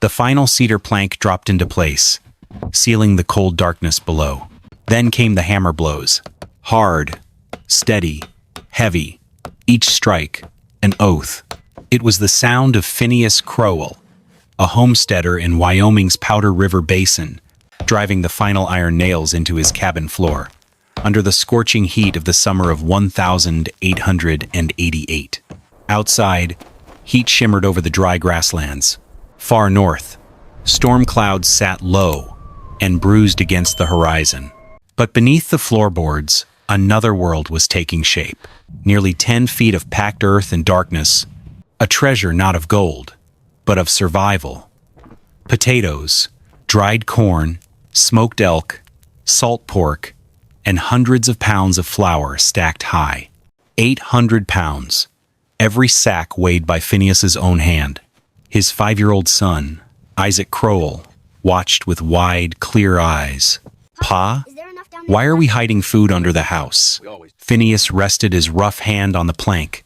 The final cedar plank dropped into place, sealing the cold darkness below. Then came the hammer blows. Hard, steady, heavy, each strike an oath. It was the sound of Phineas Crowell, a homesteader in Wyoming's Powder River Basin, driving the final iron nails into his cabin floor, under the scorching heat of the summer of 1888. Outside, heat shimmered over the dry grasslands. Far north, storm clouds sat low and bruised against the horizon. But beneath the floorboards, another world was taking shape. Nearly 10 feet of packed earth and darkness, a treasure not of gold, but of survival. Potatoes, dried corn, smoked elk, salt pork, and hundreds of pounds of flour stacked high. 800 pounds, every sack weighed by Phineas's own hand. His 5-year-old son, Isaac Crowell, watched with wide, clear eyes. "Pa, why are we hiding food under the house?" Phineas rested his rough hand on the plank,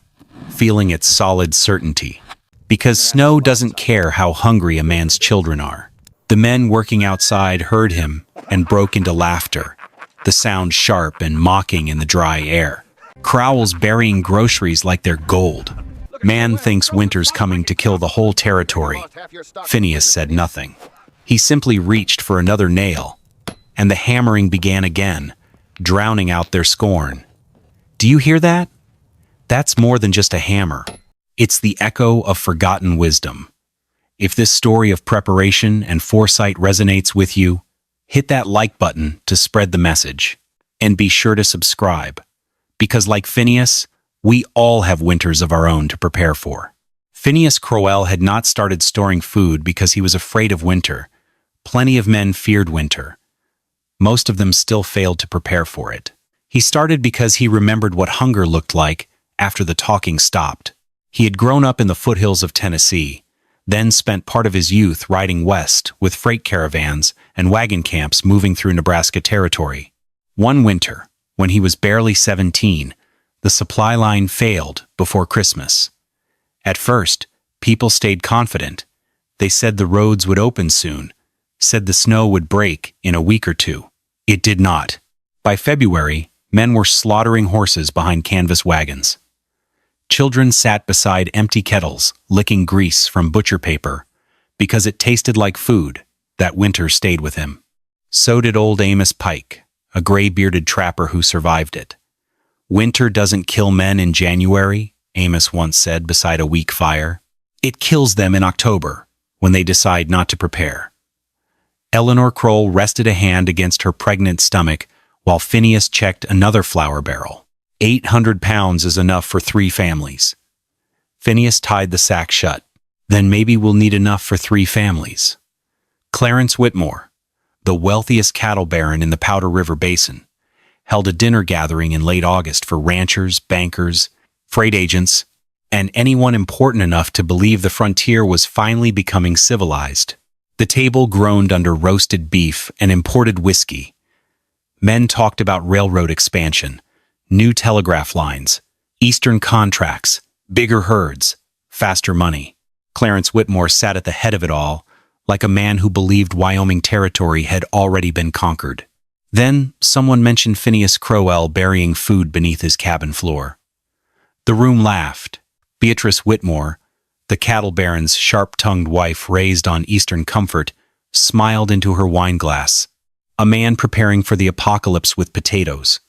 feeling its solid certainty. "Because snow doesn't care how hungry a man's children are." The men working outside heard him and broke into laughter, the sound sharp and mocking in the dry air. "Crowell's burying groceries like they're gold. Man thinks winter's coming to kill the whole territory." Phineas said nothing. He simply reached for another nail, and the hammering began again, drowning out their scorn. "Do you hear that? That's more than just a hammer. It's the echo of forgotten wisdom." If this story of preparation and foresight resonates with you, hit that like button to spread the message. And be sure to subscribe, because like Phineas, we all have winters of our own to prepare for. Phineas Crowell had not started storing food because he was afraid of winter. Plenty of men feared winter. Most of them still failed to prepare for it. He started because he remembered what hunger looked like after the talking stopped. He had grown up in the foothills of Tennessee, then spent part of his youth riding west with freight caravans and wagon camps moving through Nebraska Territory. One winter, when he was barely 17, the supply line failed before Christmas. At first, people stayed confident. They said the roads would open soon, said the snow would break in a week or two. It did not. By February, men were slaughtering horses behind canvas wagons. Children sat beside empty kettles, licking grease from butcher paper. Because it tasted like food, that winter stayed with him. So did old Amos Pike, a gray-bearded trapper who survived it. "Winter doesn't kill men in January," Amos once said beside a weak fire. "It kills them in October, when they decide not to prepare." Eleanor Crowell rested a hand against her pregnant stomach while Phineas checked another flour barrel. 800 pounds is enough for 3 families. Phineas tied the sack shut. "Then maybe we'll need enough for 3 families. Clarence Whitmore, the wealthiest cattle baron in the Powder River Basin, held a dinner gathering in late August for ranchers, bankers, freight agents, and anyone important enough to believe the frontier was finally becoming civilized. The table groaned under roasted beef and imported whiskey. Men talked about railroad expansion, new telegraph lines, eastern contracts, bigger herds, faster money. Clarence Whitmore sat at the head of it all, like a man who believed Wyoming Territory had already been conquered. Then someone mentioned Phineas Crowell burying food beneath his cabin floor. The room laughed. Beatrice Whitmore, the cattle baron's sharp-tongued wife raised on Eastern comfort, smiled into her wineglass. A man preparing for the apocalypse with potatoes.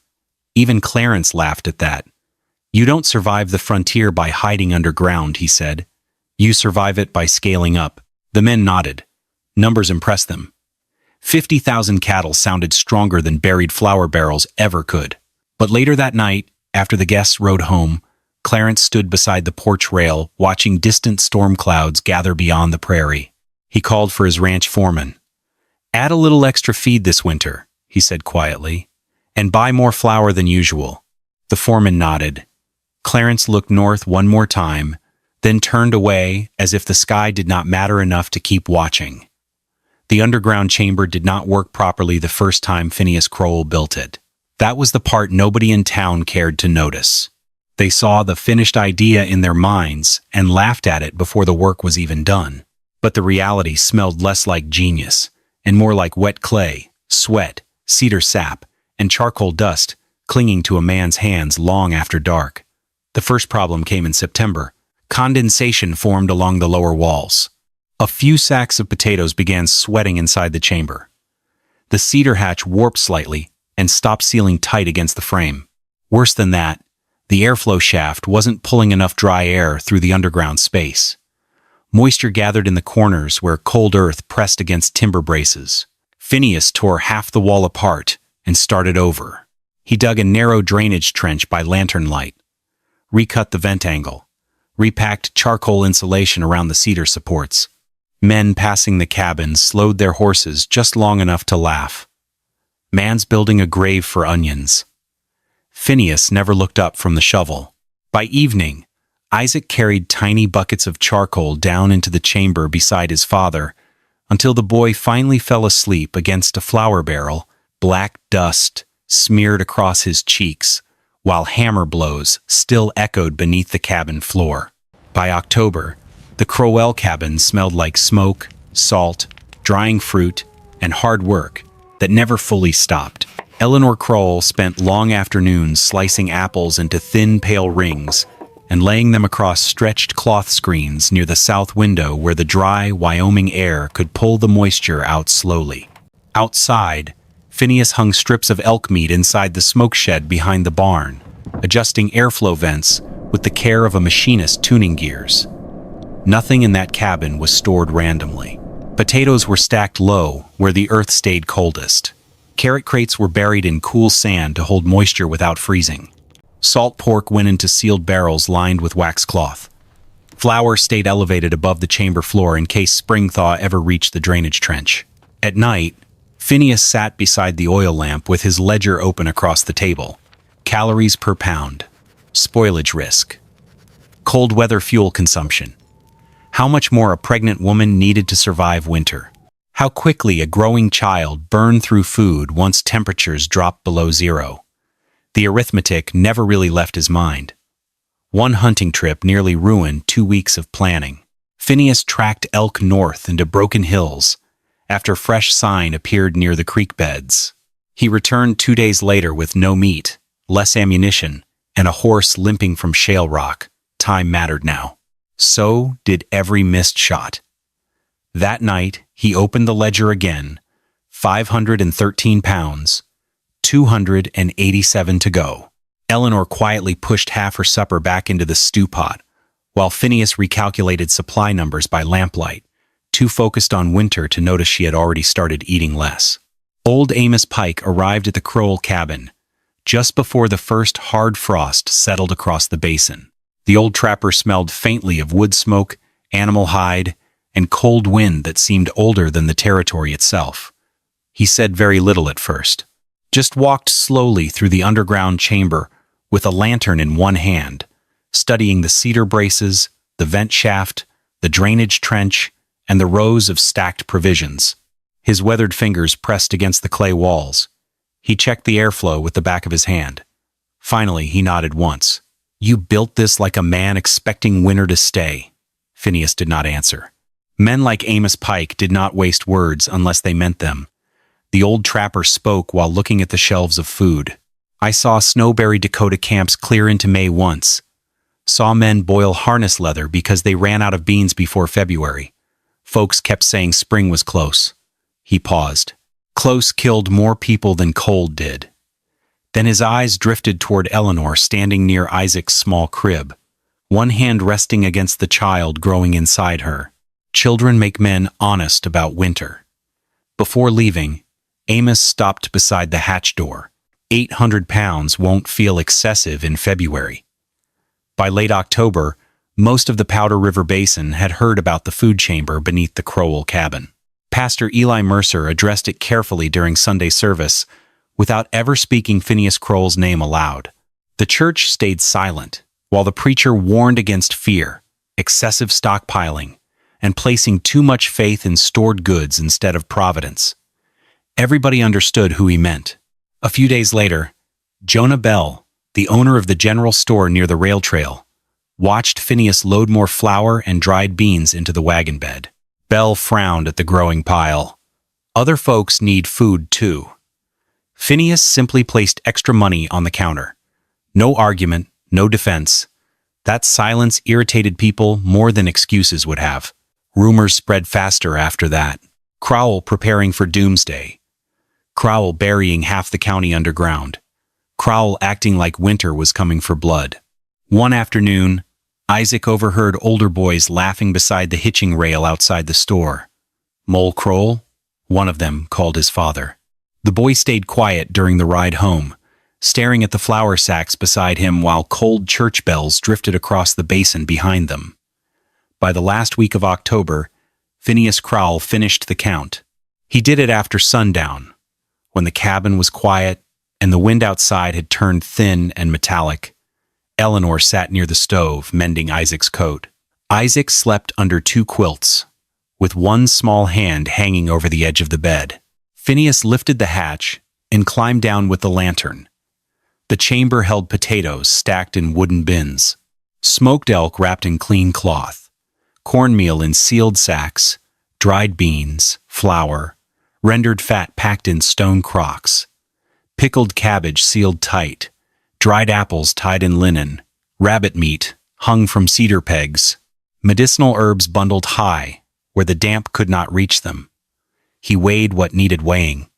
Even Clarence laughed at that. "You don't survive the frontier by hiding underground," he said. "You survive it by scaling up." The men nodded. Numbers impressed them. 50,000 cattle sounded stronger than buried flour barrels ever could. But later that night, after the guests rode home, Clarence stood beside the porch rail, watching distant storm clouds gather beyond the prairie. He called for his ranch foreman. "Add a little extra feed this winter," he said quietly, "and buy more flour than usual." The foreman nodded. Clarence looked north one more time, then turned away as if the sky did not matter enough to keep watching. The underground chamber did not work properly the first time Phineas Crowell built it. That was the part nobody in town cared to notice. They saw the finished idea in their minds and laughed at it before the work was even done. But the reality smelled less like genius and more like wet clay, sweat, cedar sap, and charcoal dust clinging to a man's hands long after dark. The first problem came in September. Condensation formed along the lower walls. A few sacks of potatoes began sweating inside the chamber. The cedar hatch warped slightly and stopped sealing tight against the frame. Worse than that, the airflow shaft wasn't pulling enough dry air through the underground space. Moisture gathered in the corners where cold earth pressed against timber braces. Phineas tore half the wall apart and started over. He dug a narrow drainage trench by lantern light, recut the vent angle, repacked charcoal insulation around the cedar supports. Men passing the cabin slowed their horses just long enough to laugh. Man's building a grave for onions. Phineas never looked up from the shovel. By evening, Isaac carried tiny buckets of charcoal down into the chamber beside his father until the boy finally fell asleep against a flour barrel, black dust smeared across his cheeks, while hammer blows still echoed beneath the cabin floor. By October, the Crowell cabin smelled like smoke, salt, drying fruit, and hard work that never fully stopped. Eleanor Crowell spent long afternoons slicing apples into thin, pale rings and laying them across stretched cloth screens near the south window where the dry Wyoming air could pull the moisture out slowly. Outside, Phineas hung strips of elk meat inside the smoke shed behind the barn, adjusting airflow vents with the care of a machinist tuning gears. Nothing in that cabin was stored randomly. Potatoes were stacked low where the earth stayed coldest. Carrot crates were buried in cool sand to hold moisture without freezing. Salt pork went into sealed barrels lined with wax cloth. Flour stayed elevated above the chamber floor in case spring thaw ever reached the drainage trench. At night, Phineas sat beside the oil lamp with his ledger open across the table. Calories per pound. Spoilage risk. Cold weather fuel consumption. How much more a pregnant woman needed to survive winter. How quickly a growing child burned through food once temperatures dropped below zero. The arithmetic never really left his mind. One hunting trip nearly ruined 2 weeks of planning. Phineas tracked elk north into Broken Hills after fresh sign appeared near the creek beds. He returned 2 days later with no meat, less ammunition, and a horse limping from shale rock. Time mattered now. So did every missed shot. That night, he opened the ledger again. 513 pounds, 287 to go. Eleanor quietly pushed half her supper back into the stew pot, while Phineas recalculated supply numbers by lamplight, too focused on winter to notice she had already started eating less. Old Amos Pike arrived at the Crowell cabin just before the first hard frost settled across the basin. The old trapper smelled faintly of wood smoke, animal hide, and cold wind that seemed older than the territory itself. He said very little at first, just walked slowly through the underground chamber with a lantern in one hand, studying the cedar braces, the vent shaft, the drainage trench, and the rows of stacked provisions. His weathered fingers pressed against the clay walls. He checked the airflow with the back of his hand. Finally, he nodded once. "You built this like a man expecting winter to stay." Phineas did not answer. Men like Amos Pike did not waste words unless they meant them. The old trapper spoke while looking at the shelves of food. "I saw snowberry Dakota camps clear into May once. Saw men boil harness leather because they ran out of beans before February. Folks kept saying spring was close." He paused. "Close killed more people than cold did." Then his eyes drifted toward Eleanor standing near Isaac's small crib, one hand resting against the child growing inside her. Children make men honest about winter. Before leaving, Amos stopped beside the hatch door. 800 pounds won't feel excessive in February. By late October, most of the Powder River Basin had heard about the food chamber beneath the Crowell cabin. Pastor Eli Mercer addressed it carefully during Sunday service, without ever speaking Phineas Crowell's name aloud. The church stayed silent, while the preacher warned against fear, excessive stockpiling, and placing too much faith in stored goods instead of providence. Everybody understood who he meant. A few days later, Jonah Bell, the owner of the general store near the rail trail, watched Phineas load more flour and dried beans into the wagon bed. Belle frowned at the growing pile. Other folks need food too. Phineas simply placed extra money on the counter. No argument, no defense. That silence irritated people more than excuses would have. Rumors spread faster after that. Crowell preparing for doomsday. Crowell burying half the county underground. Crowell acting like winter was coming for blood. One afternoon, Isaac overheard older boys laughing beside the hitching rail outside the store. Mole Crowell? One of them called his father. The boy stayed quiet during the ride home, staring at the flour sacks beside him while cold church bells drifted across the basin behind them. By the last week of October, Phineas Crowell finished the count. He did it after sundown, when the cabin was quiet and the wind outside had turned thin and metallic. Eleanor sat near the stove, mending Isaac's coat. Isaac slept under 2 quilts, with one small hand hanging over the edge of the bed. Phineas lifted the hatch and climbed down with the lantern. The chamber held potatoes stacked in wooden bins, smoked elk wrapped in clean cloth, cornmeal in sealed sacks, dried beans, flour, rendered fat packed in stone crocks, pickled cabbage sealed tight, dried apples tied in linen, rabbit meat hung from cedar pegs, medicinal herbs bundled high where the damp could not reach them. He weighed what needed weighing.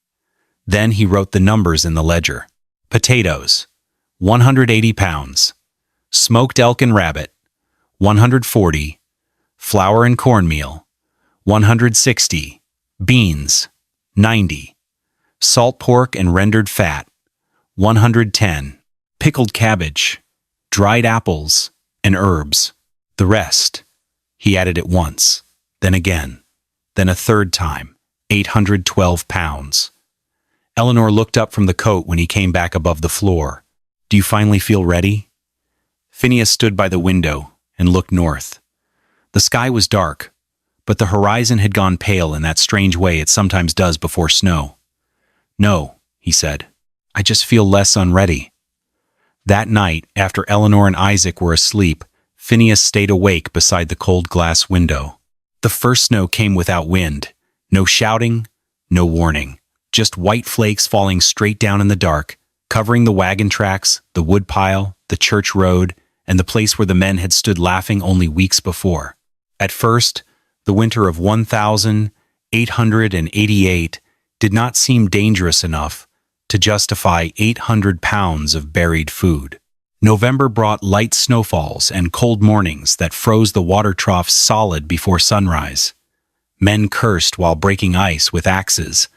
Then he wrote the numbers in the ledger. Potatoes, 180 pounds. Smoked elk and rabbit, 140. Flour and cornmeal, 160. Beans, 90. Salt pork and rendered fat, 110. Pickled cabbage, dried apples, and herbs. The rest, he added at once, then again, then a third time, 812 pounds. Eleanor looked up from the coat when he came back above the floor. Do you finally feel ready? Phineas stood by the window and looked north. The sky was dark, but the horizon had gone pale in that strange way it sometimes does before snow. No, he said, I just feel less unready. That night, after Eleanor and Isaac were asleep, Phineas stayed awake beside the cold glass window. The first snow came without wind. No shouting, no warning. Just white flakes falling straight down in the dark, covering the wagon tracks, the woodpile, the church road, and the place where the men had stood laughing only weeks before. At first, the winter of 1888 did not seem dangerous enough to justify 800 pounds of buried food. November brought light snowfalls and cold mornings that froze the water troughs solid before sunrise. Men cursed while breaking ice with axes,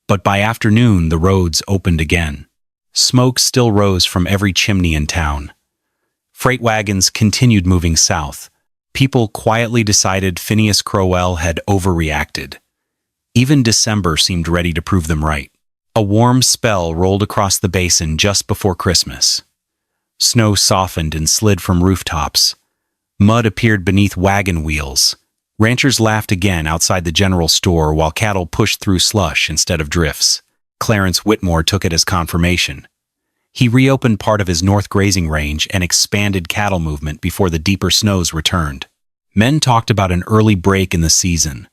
but by afternoon the roads opened again. Smoke still rose from every chimney in town. Freight wagons continued moving south. People quietly decided Phineas Crowell had overreacted. Even December seemed ready to prove them right. A warm spell rolled across the basin just before Christmas. Snow softened and slid from rooftops. Mud appeared beneath wagon wheels. Ranchers laughed again outside the general store while cattle pushed through slush instead of drifts. Clarence Whitmore took it as confirmation. He reopened part of his north grazing range and expanded cattle movement before the deeper snows returned. Men talked about an early break in the season.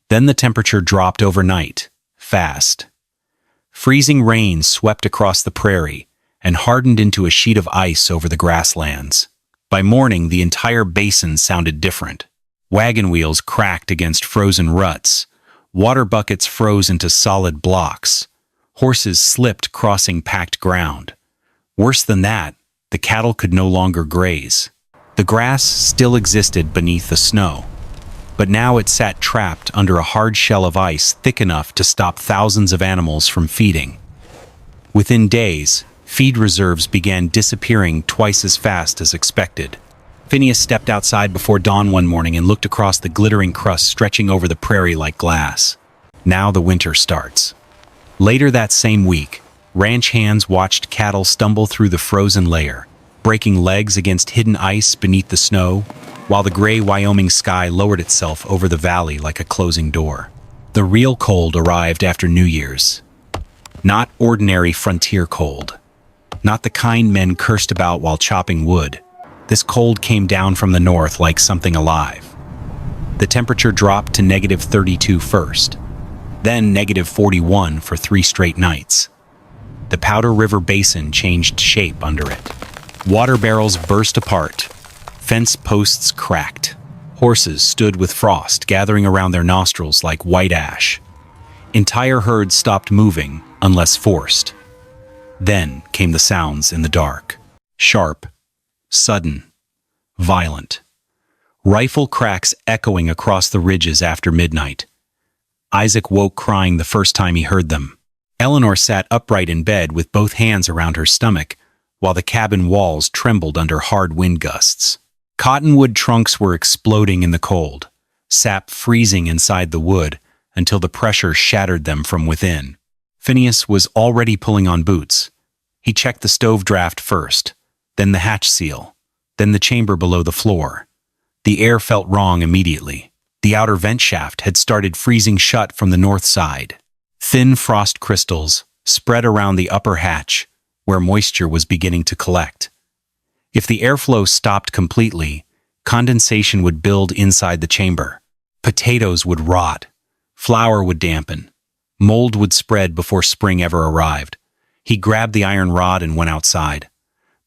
Then the temperature dropped overnight, fast. Freezing rain swept across the prairie and hardened into a sheet of ice over the grasslands. By morning, the entire basin sounded different. Wagon wheels cracked against frozen ruts. Water buckets froze into solid blocks. Horses slipped crossing packed ground. Worse than that, the cattle could no longer graze. The grass still existed beneath the snow, but now it sat trapped under a hard shell of ice thick enough to stop thousands of animals from feeding. Within days, feed reserves began disappearing twice as fast as expected. Phineas stepped outside before dawn one morning and looked across the glittering crust stretching over the prairie like glass. Now the winter starts. Later that same week, ranch hands watched cattle stumble through the frozen layer, breaking legs against hidden ice beneath the snow, while the gray Wyoming sky lowered itself over the valley like a closing door. The real cold arrived after New Year's. Not ordinary frontier cold. Not the kind men cursed about while chopping wood. This cold came down from the north like something alive. The temperature dropped to -32 first, then -41 for 3 straight nights. The Powder River Basin changed shape under it. Water barrels burst apart. Fence posts cracked. Horses stood with frost gathering around their nostrils like white ash. Entire herds stopped moving unless forced. Then came the sounds in the dark. Sharp, sudden, violent. Rifle cracks echoing across the ridges after midnight. Isaac woke crying the first time he heard them. Eleanor sat upright in bed with both hands around her stomach, while the cabin walls trembled under hard wind gusts. Cottonwood trunks were exploding in the cold, sap freezing inside the wood until the pressure shattered them from within. Phineas was already pulling on boots. He checked the stove draft first, then the hatch seal, then the chamber below the floor. The air felt wrong immediately. The outer vent shaft had started freezing shut from the north side. Thin frost crystals spread around the upper hatch, where moisture was beginning to collect. If the airflow stopped completely, condensation would build inside the chamber. Potatoes would rot. Flour would dampen. Mold would spread before spring ever arrived. He grabbed the iron rod and went outside.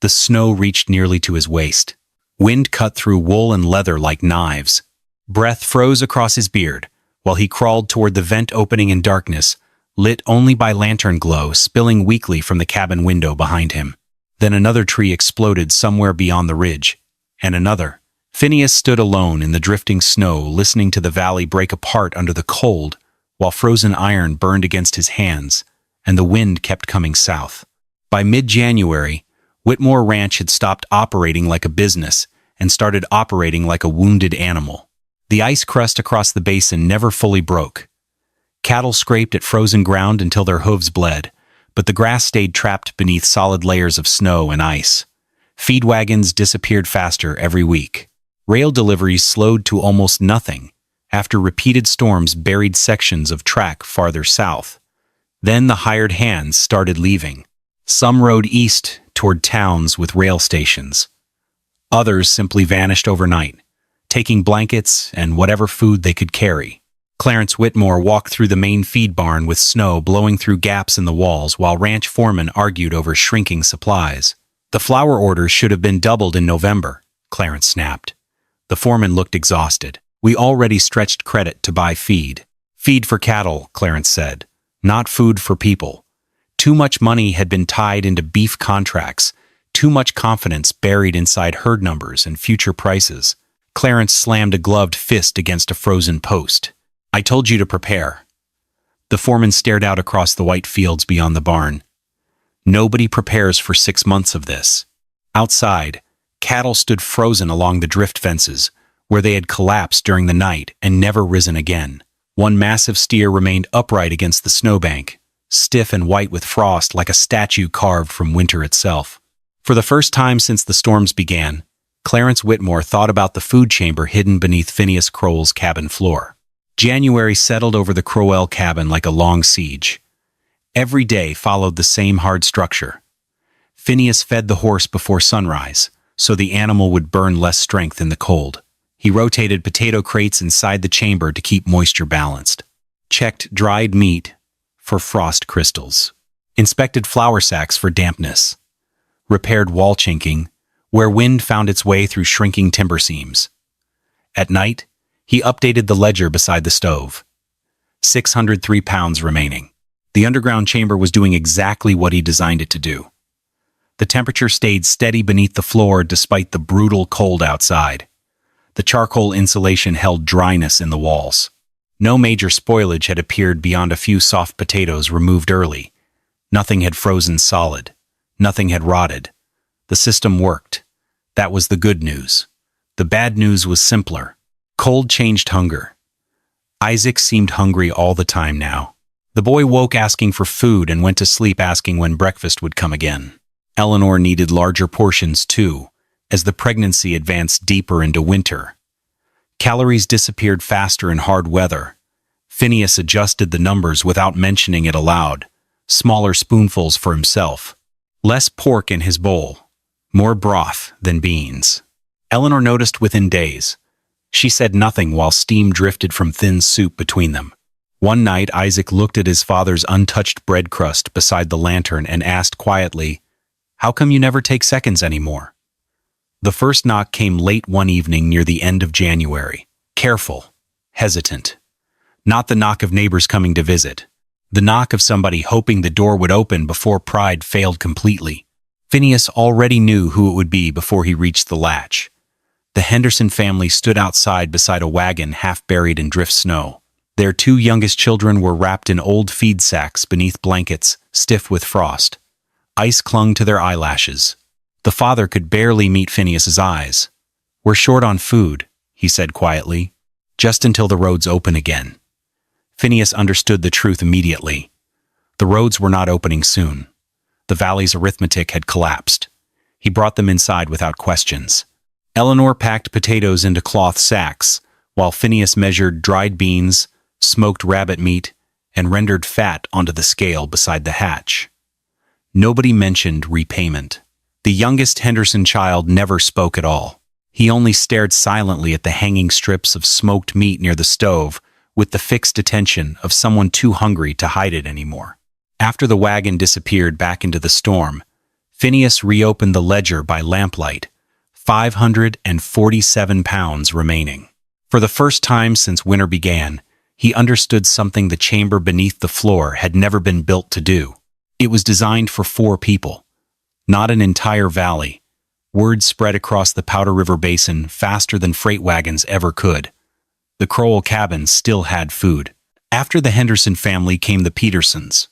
The snow reached nearly to his waist. Wind cut through wool and leather like knives. Breath froze across his beard, while he crawled toward the vent opening in darkness, lit only by lantern glow spilling weakly from the cabin window behind him. Then another tree exploded somewhere beyond the ridge, and another. Phineas stood alone in the drifting snow, listening to the valley break apart under the cold, while frozen iron burned against his hands, and the wind kept coming south. By mid-January, Whitmore Ranch had stopped operating like a business and started operating like a wounded animal. The ice crust across the basin never fully broke. Cattle scraped at frozen ground until their hooves bled, but the grass stayed trapped beneath solid layers of snow and ice. Feed wagons disappeared faster every week. Rail deliveries slowed to almost nothing after repeated storms buried sections of track farther south. Then the hired hands started leaving. Some rode east toward towns with rail stations. Others simply vanished overnight, taking blankets and whatever food they could carry. Clarence Whitmore walked through the main feed barn with snow blowing through gaps in the walls while ranch foremen argued over shrinking supplies. The flour orders should have been doubled in November, Clarence snapped. The foreman looked exhausted. We already stretched credit to buy feed. Feed for cattle, Clarence said, not food for people. Too much money had been tied into beef contracts, too much confidence buried inside herd numbers and future prices. Clarence slammed a gloved fist against a frozen post. I told you to prepare. The foreman stared out across the white fields beyond the barn. Nobody prepares for 6 months of this. Outside, cattle stood frozen along the drift fences, where they had collapsed during the night and never risen again. One massive steer remained upright against the snowbank, stiff and white with frost like a statue carved from winter itself. For the first time since the storms began, Clarence Whitmore thought about the food chamber hidden beneath Phineas Crowell's cabin floor. January settled over the Crowell cabin like a long siege. Every day followed the same hard structure. Phineas fed the horse before sunrise, so the animal would burn less strength in the cold. He rotated potato crates inside the chamber to keep moisture balanced. Checked dried meat for frost crystals. Inspected flour sacks for dampness. Repaired wall chinking, where wind found its way through shrinking timber seams. At night, he updated the ledger beside the stove. 603 pounds remaining. The underground chamber was doing exactly what he designed it to do. The temperature stayed steady beneath the floor despite the brutal cold outside. The charcoal insulation held dryness in the walls. No major spoilage had appeared beyond a few soft potatoes removed early. Nothing had frozen solid. Nothing had rotted. The system worked. That was the good news. The bad news was simpler. Cold changed hunger. Isaac seemed hungry all the time now. The boy woke asking for food and went to sleep asking when breakfast would come again. Eleanor needed larger portions too, as the pregnancy advanced deeper into winter. Calories disappeared faster in hard weather. Phineas adjusted the numbers without mentioning it aloud. Smaller spoonfuls for himself. Less pork in his bowl. More broth than beans. Eleanor noticed within days. She said nothing while steam drifted from thin soup between them. One night, Isaac looked at his father's untouched bread crust beside the lantern and asked quietly, "How come you never take seconds anymore?" The first knock came late one evening near the end of January. Careful, hesitant. Not the knock of neighbors coming to visit. The knock of somebody hoping the door would open before pride failed completely. Phineas already knew who it would be before he reached the latch. The Henderson family stood outside beside a wagon half buried in drift snow. Their two youngest children were wrapped in old feed sacks beneath blankets, stiff with frost. Ice clung to their eyelashes. The father could barely meet Phineas's eyes. "We're short on food," he said quietly, "just until the roads open again." Phineas understood the truth immediately. The roads were not opening soon. The valley's arithmetic had collapsed. He brought them inside without questions. Eleanor packed potatoes into cloth sacks, while Phineas measured dried beans, smoked rabbit meat, and rendered fat onto the scale beside the hatch. Nobody mentioned repayment. The youngest Henderson child never spoke at all. He only stared silently at the hanging strips of smoked meat near the stove, with the fixed attention of someone too hungry to hide it anymore. After the wagon disappeared back into the storm, Phineas reopened the ledger by lamplight, 547 pounds remaining. For the first time since winter began, he understood something the chamber beneath the floor had never been built to do. It was designed for 4 people, not an entire valley. Word spread across the Powder River Basin faster than freight wagons ever could. The Crowell cabin still had food. After the Henderson family came the Petersons,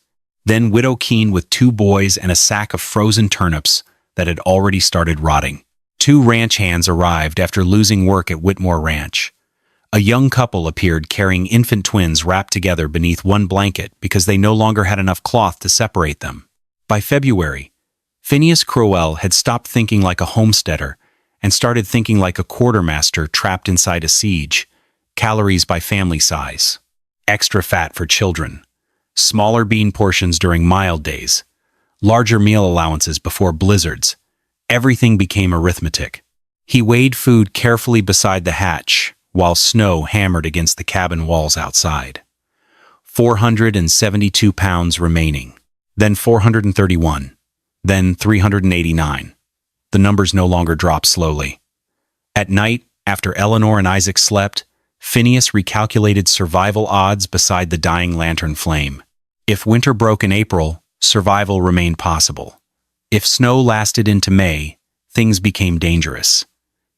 then Widow Keene with 2 boys and a sack of frozen turnips that had already started rotting. 2 ranch hands arrived after losing work at Whitmore Ranch. A young couple appeared carrying infant twins wrapped together beneath one blanket because they no longer had enough cloth to separate them. By February, Phineas Crowell had stopped thinking like a homesteader and started thinking like a quartermaster trapped inside a siege. Calories by family size. Extra fat for children. Smaller bean portions during mild days. Larger meal allowances before blizzards. Everything became arithmetic. He weighed food carefully beside the hatch, while snow hammered against the cabin walls outside. 472 pounds remaining, then 431, then 389. The numbers no longer dropped slowly. At night, after Eleanor and Isaac slept, Phineas recalculated survival odds beside the dying lantern flame. If winter broke in April, survival remained possible. If snow lasted into May, things became dangerous.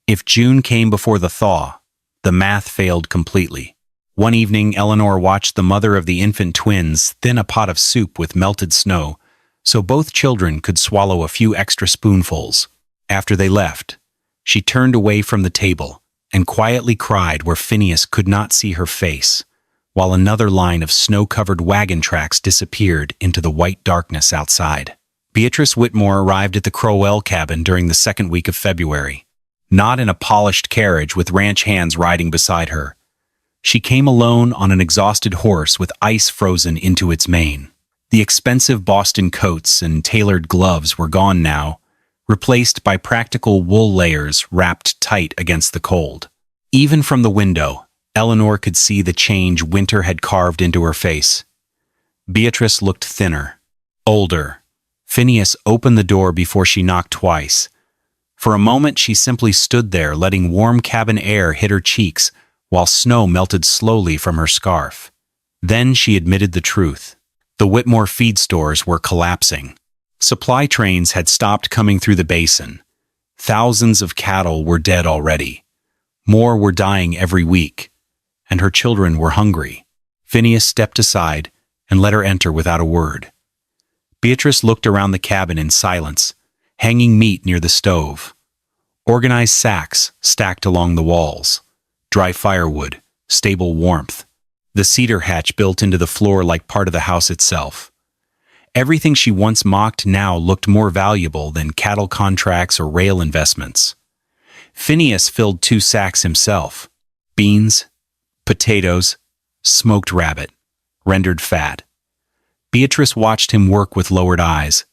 If June came before the thaw, the math failed completely. One evening, Eleanor watched the mother of the infant twins thin a pot of soup with melted snow so both children could swallow a few extra spoonfuls. After they left, she turned away from the table and quietly cried where Phineas could not see her face, while another line of snow-covered wagon tracks disappeared into the white darkness outside. Beatrice Whitmore arrived at the Crowell cabin during the second week of February. Not in a polished carriage with ranch hands riding beside her. She came alone on an exhausted horse with ice frozen into its mane. The expensive Boston coats and tailored gloves were gone now, replaced by practical wool layers wrapped tight against the cold. Even from the window, Eleanor could see the change winter had carved into her face. Beatrice looked thinner, older. Phineas opened the door before she knocked twice. For a moment, she simply stood there, letting warm cabin air hit her cheeks while snow melted slowly from her scarf. Then she admitted the truth. The Whitmore feed stores were collapsing. Supply trains had stopped coming through the basin. Thousands of cattle were dead already. More were dying every week, and her children were hungry. Phineas stepped aside and let her enter without a word. Beatrice looked around the cabin in silence, hanging meat near the stove. Organized sacks stacked along the walls. Dry firewood, stable warmth. The cedar hatch built into the floor like part of the house itself. Everything she once mocked now looked more valuable than cattle contracts or rail investments. Phineas filled 2 sacks himself. Beans, potatoes, smoked rabbit, rendered fat. Beatrice watched him work with lowered eyes.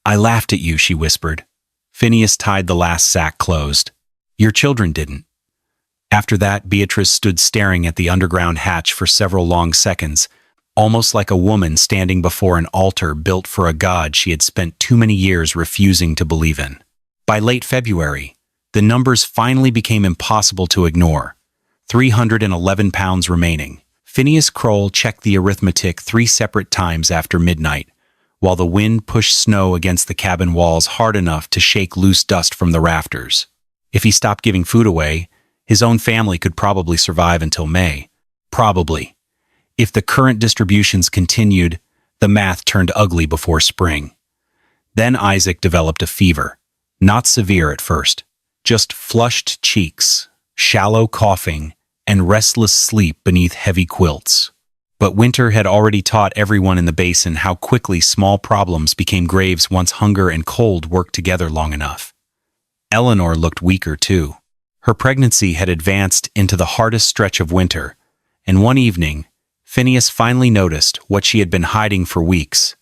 "I laughed at you," she whispered. Phineas tied the last sack closed. "Your children didn't." After that, Beatrice stood staring at the underground hatch for several long seconds, almost like a woman standing before an altar built for a god she had spent too many years refusing to believe in. By late February, the numbers finally became impossible to ignore. 311 pounds remaining. Phineas Crowell checked the arithmetic 3 separate times after midnight, while the wind pushed snow against the cabin walls hard enough to shake loose dust from the rafters. If he stopped giving food away, his own family could probably survive until May. Probably. If the current distributions continued, the math turned ugly before spring. Then Isaac developed a fever. Not severe at first, just flushed cheeks, shallow coughing, and restless sleep beneath heavy quilts. But winter had already taught everyone in the basin how quickly small problems became graves once hunger and cold worked together long enough. Eleanor looked weaker too. Her pregnancy had advanced into the hardest stretch of winter, and one evening, Phineas finally noticed what she had been hiding for weeks.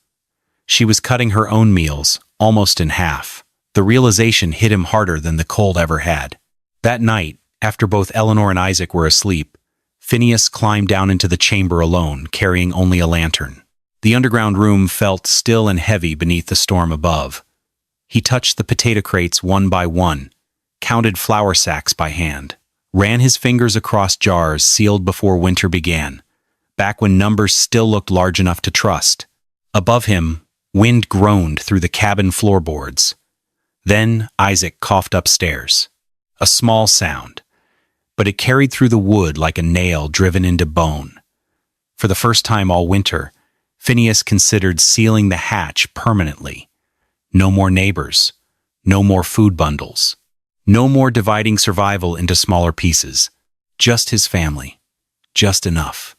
She was cutting her own meals, almost in half. The realization hit him harder than the cold ever had. That night, after both Eleanor and Isaac were asleep, Phineas climbed down into the chamber alone, carrying only a lantern. The underground room felt still and heavy beneath the storm above. He touched the potato crates one by one, counted flour sacks by hand, ran his fingers across jars sealed before winter began, back when numbers still looked large enough to trust. Above him, wind groaned through the cabin floorboards. Then Isaac coughed upstairs. A small sound, but it carried through the wood like a nail driven into bone. For the first time all winter, Phineas considered sealing the hatch permanently. No more neighbors, no more food bundles, no more dividing survival into smaller pieces. Just his family. Just enough.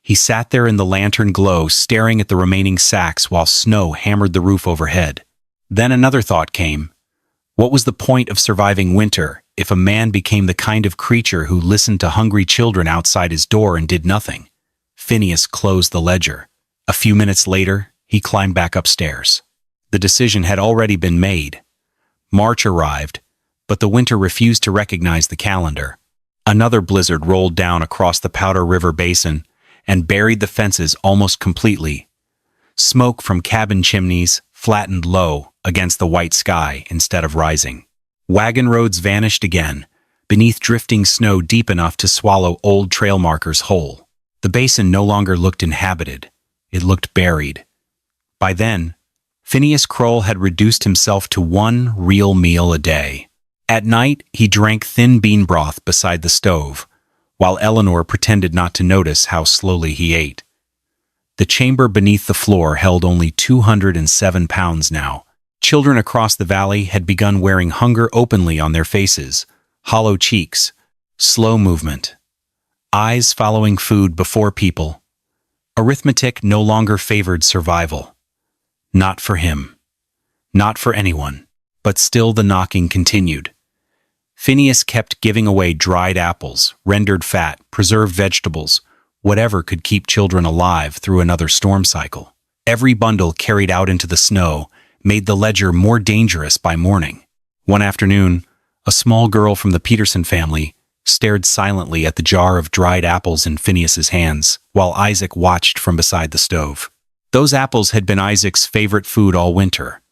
He sat there in the lantern glow, staring at the remaining sacks while snow hammered the roof overhead. Then another thought came. What was the point of surviving winter if a man became the kind of creature who listened to hungry children outside his door and did nothing? Phineas closed the ledger. A few minutes later, he climbed back upstairs. The decision had already been made. March arrived, but the winter refused to recognize the calendar. Another blizzard rolled down across the Powder River Basin and buried the fences almost completely. Smoke from cabin chimneys flattened low against the white sky instead of rising. Wagon roads vanished again, beneath drifting snow deep enough to swallow old trail markers whole. The basin no longer looked inhabited. It looked buried. By then, Phineas Crowell had reduced himself to one real meal a day. At night, he drank thin bean broth beside the stove, while Eleanor pretended not to notice how slowly he ate. The chamber beneath the floor held only 207 pounds now. Children across the valley had begun wearing hunger openly on their faces, hollow cheeks, slow movement, eyes following food before people. Arithmetic no longer favored survival. Not for him. Not for anyone. But still the knocking continued. Phineas kept giving away dried apples, rendered fat, preserved vegetables, whatever could keep children alive through another storm cycle. Every bundle carried out into the snow made the ledger more dangerous by morning. One afternoon, a small girl from the Peterson family stared silently at the jar of dried apples in Phineas's hands, while Isaac watched from beside the stove. Those apples had been Isaac's favorite food all winter.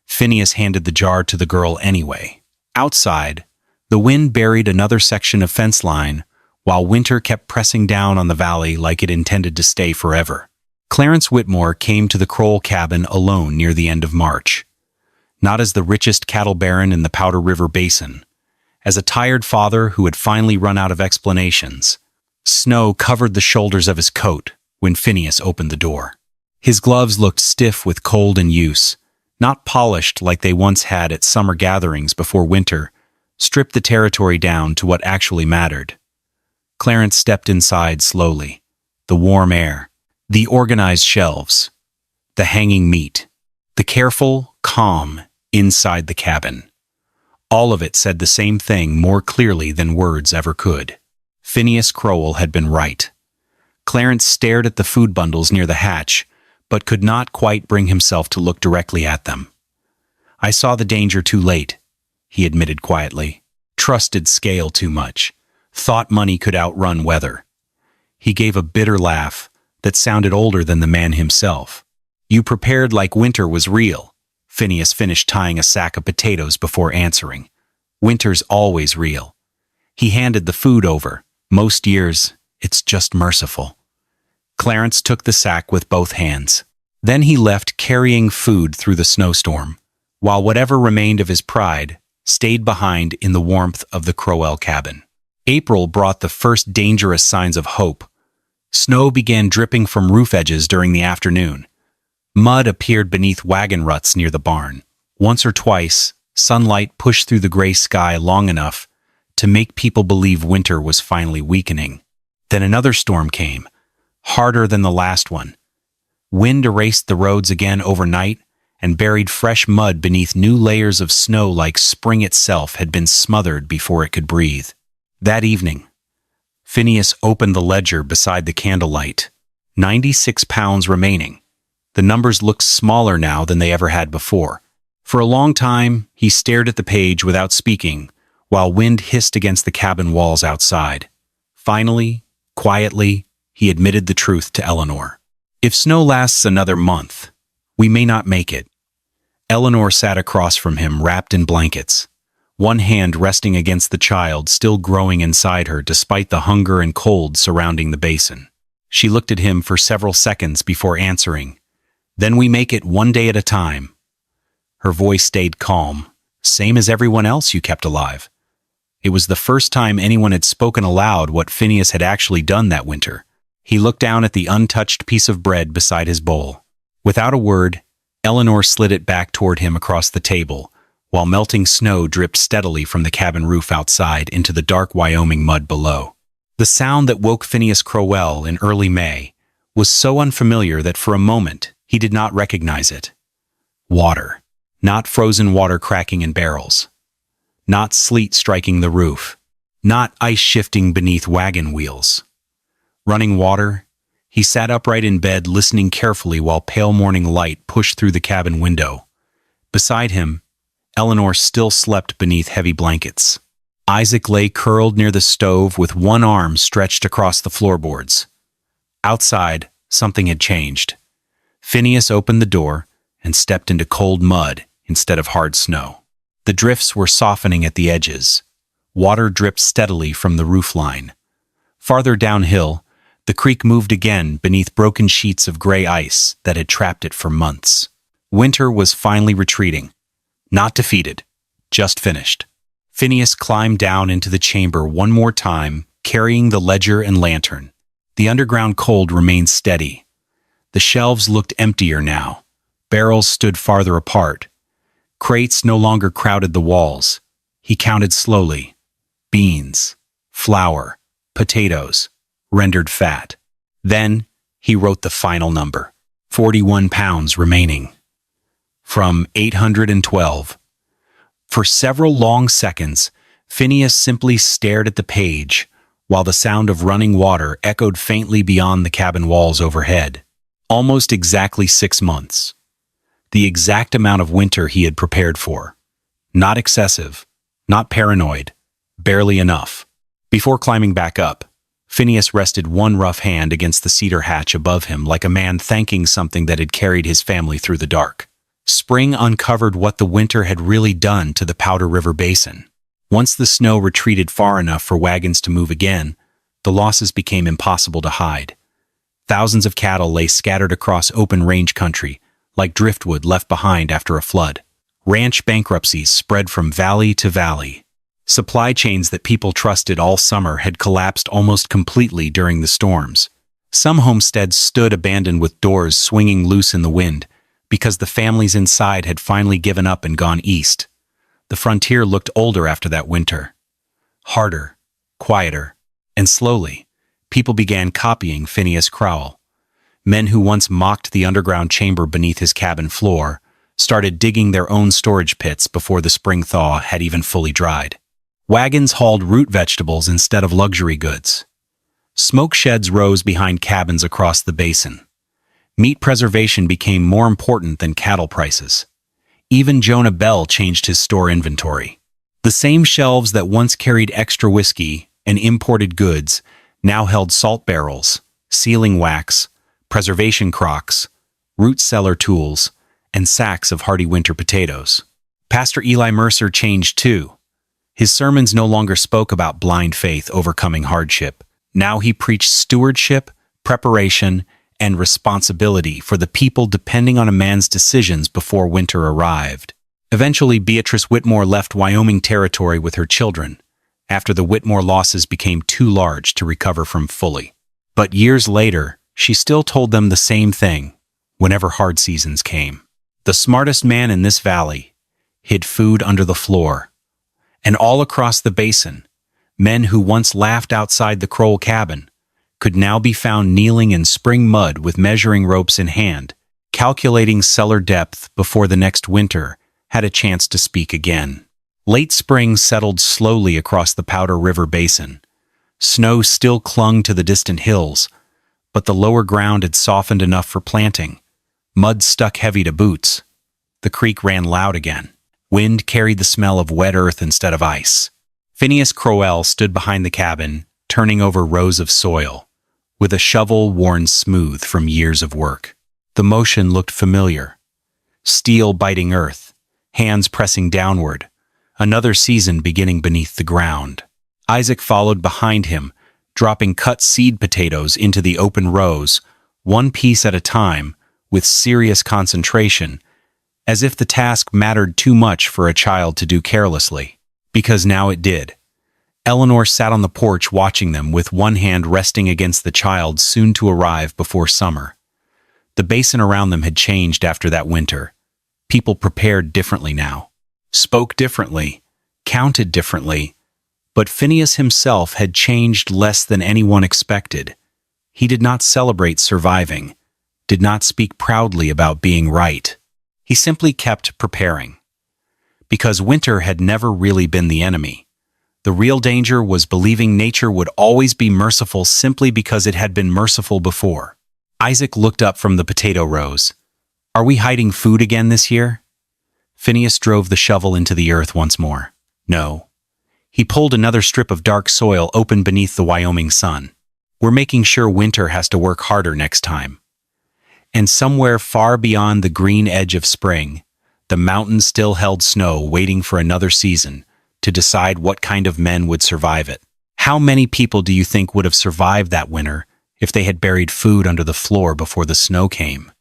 Phineas handed the jar to the girl anyway. Outside, the wind buried another section of fence line, while winter kept pressing down on the valley like it intended to stay forever. Clarence Whitmore came to the Crowell cabin alone near the end of March. Not as the richest cattle baron in the Powder River Basin, as a tired father who had finally run out of explanations. Snow covered the shoulders of his coat when Phineas opened the door. His gloves looked stiff with cold and use, not polished like they once had at summer gatherings before winter stripped the territory down to what actually mattered. Clarence stepped inside slowly. The warm air, the organized shelves, the hanging meat, the careful, calm inside the cabin. All of it said the same thing more clearly than words ever could. Phineas Crowell had been right. Clarence stared at the food bundles near the hatch, but could not quite bring himself to look directly at them. "I saw the danger too late," he admitted quietly. "Trusted Scale too much. thought money could outrun weather. He gave a bitter laugh that sounded older than the man himself. You prepared like winter was real. Phineas finished tying a sack of potatoes before answering. Winter's always real. He handed the food over. Most years, it's just merciful. Clarence took the sack with both hands. Then he left carrying food through the snowstorm, while whatever remained of his pride stayed behind in the warmth of the Crowell cabin. April brought the first dangerous signs of hope. Snow began dripping from roof edges during the afternoon. Mud appeared beneath wagon ruts near the barn. Once or twice, sunlight pushed through the gray sky long enough to make people believe winter was finally weakening. Then another storm came, harder than the last one. Wind erased the roads again overnight and buried fresh mud beneath new layers of snow like spring itself had been smothered before it could breathe. That evening, Phineas opened the ledger beside the candlelight. 96 pounds remaining. The numbers looked smaller now than they ever had before. For a long time, he stared at the page without speaking, while wind hissed against the cabin walls outside. Finally, quietly, he admitted the truth to Eleanor. If snow lasts another month, we may not make it. Eleanor sat across from him, wrapped in blankets, one hand resting against the child still growing inside her despite the hunger and cold surrounding the basin. She looked at him for several seconds before answering. Then we make it one day at a time. Her voice stayed calm, same as everyone else you kept alive. It was the first time anyone had spoken aloud what Phineas had actually done that winter. He looked down at the untouched piece of bread beside his bowl. Without a word, Eleanor slid it back toward him across the table, while melting snow dripped steadily from the cabin roof outside into the dark Wyoming mud below. The sound that woke Phineas Crowell in early May was so unfamiliar that for a moment he did not recognize it. Water. Not frozen water cracking in barrels. Not sleet striking the roof. Not ice shifting beneath wagon wheels. Running water. He sat upright in bed, listening carefully while pale morning light pushed through the cabin window. Beside him, Eleanor still slept beneath heavy blankets. Isaac lay curled near the stove with one arm stretched across the floorboards. Outside, something had changed. Phineas opened the door and stepped into cold mud instead of hard snow. The drifts were softening at the edges. Water dripped steadily from the roofline. Farther downhill, the creek moved again beneath broken sheets of gray ice that had trapped it for months. Winter was finally retreating. Not defeated, just finished. Phineas climbed down into the chamber one more time, carrying the ledger and lantern. The underground cold remained steady. The shelves looked emptier now. Barrels stood farther apart. Crates no longer crowded the walls. He counted slowly. Beans, flour, potatoes, rendered fat. Then he wrote the final number. 41 pounds remaining. From 812. For several long seconds, Phineas simply stared at the page, while the sound of running water echoed faintly beyond the cabin walls overhead. Almost exactly 6 months. The exact amount of winter he had prepared for. Not excessive, not paranoid, barely enough. Before climbing back up, Phineas rested one rough hand against the cedar hatch above him like a man thanking something that had carried his family through the dark. Spring uncovered what the winter had really done to the Powder River Basin. Once the snow retreated far enough for wagons to move again, the losses became impossible to hide. Thousands of cattle lay scattered across open range country, like driftwood left behind after a flood. Ranch bankruptcies spread from valley to valley. Supply chains that people trusted all summer had collapsed almost completely during the storms. Some homesteads stood abandoned with doors swinging loose in the wind, because the families inside had finally given up and gone east. The frontier looked older after that winter. Harder, quieter, and slowly, people began copying Phineas Crowell. Men who once mocked the underground chamber beneath his cabin floor started digging their own storage pits before the spring thaw had even fully dried. Wagons hauled root vegetables instead of luxury goods. Smoke sheds rose behind cabins across the basin. Meat preservation became more important than cattle prices. Even Jonah Bell changed his store inventory. The same shelves that once carried extra whiskey and imported goods now held salt barrels, sealing wax, preservation crocks, root cellar tools, and sacks of hardy winter potatoes. Pastor Eli Mercer changed too. His sermons no longer spoke about blind faith overcoming hardship. Now he preached stewardship, preparation, and responsibility for the people depending on a man's decisions before winter arrived. Eventually, Beatrice Whitmore left Wyoming Territory with her children, after the Whitmore losses became too large to recover from fully. But years later, she still told them the same thing whenever hard seasons came. The smartest man in this valley hid food under the floor. And all across the basin, men who once laughed outside the Crowell cabin could now be found kneeling in spring mud with measuring ropes in hand, calculating cellar depth before the next winter had a chance to speak again. Late spring settled slowly across the Powder River Basin. Snow still clung to the distant hills, but the lower ground had softened enough for planting. Mud stuck heavy to boots. The creek ran loud again. Wind carried the smell of wet earth instead of ice. Phineas Crowell stood behind the cabin, turning over rows of soil, with a shovel worn smooth from years of work. The motion looked familiar. Steel biting earth, hands pressing downward, another season beginning beneath the ground. Isaac followed behind him, dropping cut seed potatoes into the open rows, one piece at a time, with serious concentration, as if the task mattered too much for a child to do carelessly. Because now it did. Eleanor sat on the porch watching them with one hand resting against the child soon to arrive before summer. The basin around them had changed after that winter. People prepared differently now, spoke differently, counted differently, but Phineas himself had changed less than anyone expected. He did not celebrate surviving, did not speak proudly about being right. He simply kept preparing. Because winter had never really been the enemy. The real danger was believing nature would always be merciful simply because it had been merciful before. Isaac looked up from the potato rows. "Are we hiding food again this year?" Phineas drove the shovel into the earth once more. No. He pulled another strip of dark soil open beneath the Wyoming sun. "We're making sure winter has to work harder next time." And somewhere far beyond the green edge of spring, the mountains still held snow waiting for another season to decide what kind of men would survive it. How many people do you think would have survived that winter if they had buried food under the floor before the snow came?